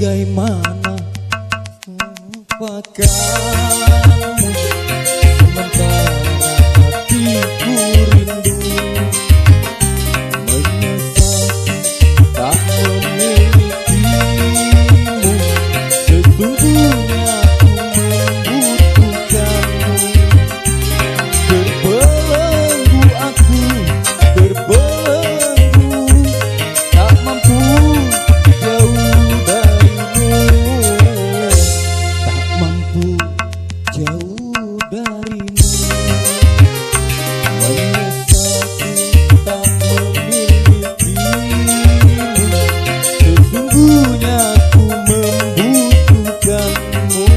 Bagaimana melupakanmu sementara hatiku rindu, menyesal tak memilikimu. Sesungguhnya aku membutuhkanmu. Terbelenggu aku, terbelenggu, tak mampu jauh jauh darimu. Menyesal tak memilikimu. Sesungguhnya aku membutuhkanmu.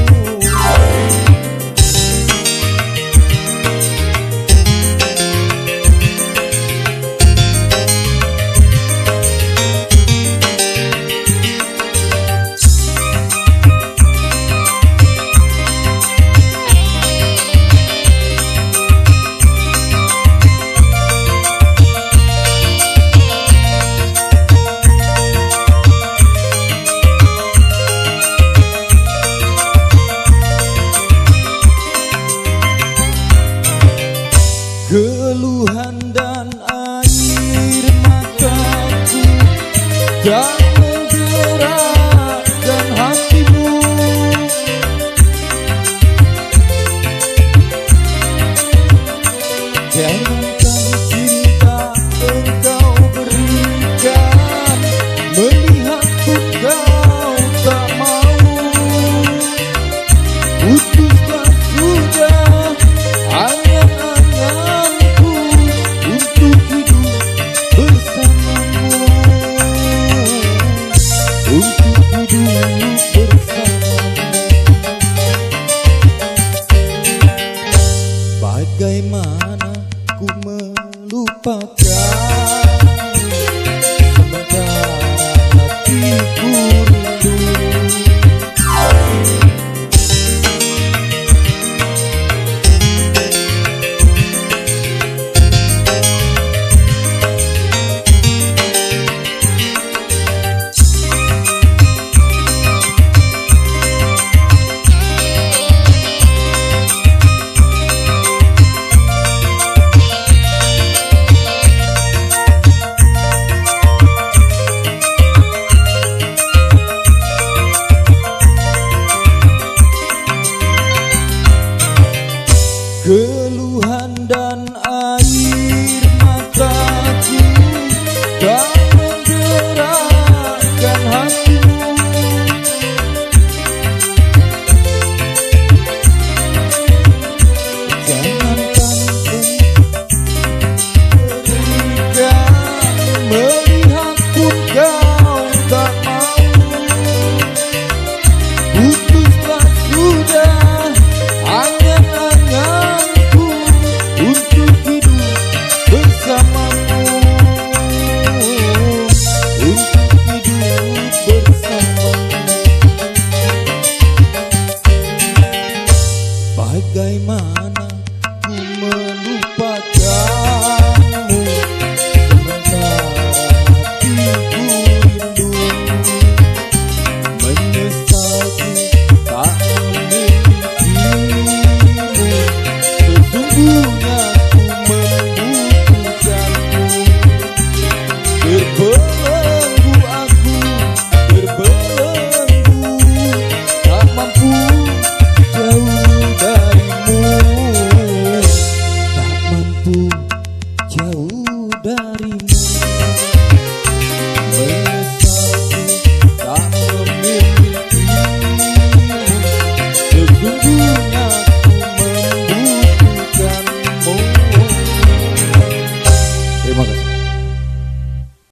Keluhan dan air mataku tak menggerakkan hatimu. Jangankan cinta engkau berikan, melihat pun kau tak mau. Putuslah sudah angan-anganku untuk hidup bersamamu, untuk hidup bersamamu. Bagaimana ku melupakanmu sementara hatiku rindu. Keluhan dan air mataku tak menggerakkan hatimu. Jangankan berikan, melihat pun kau tak mau. Putuslah sudah angan-angan untuk hidup bersamamu, untuk hidup bersamamu. Bagaimana ku melupakanmu sementara hatiku rindu. Menyesal tak memilikimu. Sesungguhnya aku membutuhkanmu. Terbelenggu aku, terbelenggu, tak mampu jauh darimu, tak mampu jauh darimu. Menyesal tak memilikimu. Sesungguhnya aku membutuhkanmu. Terima kasih.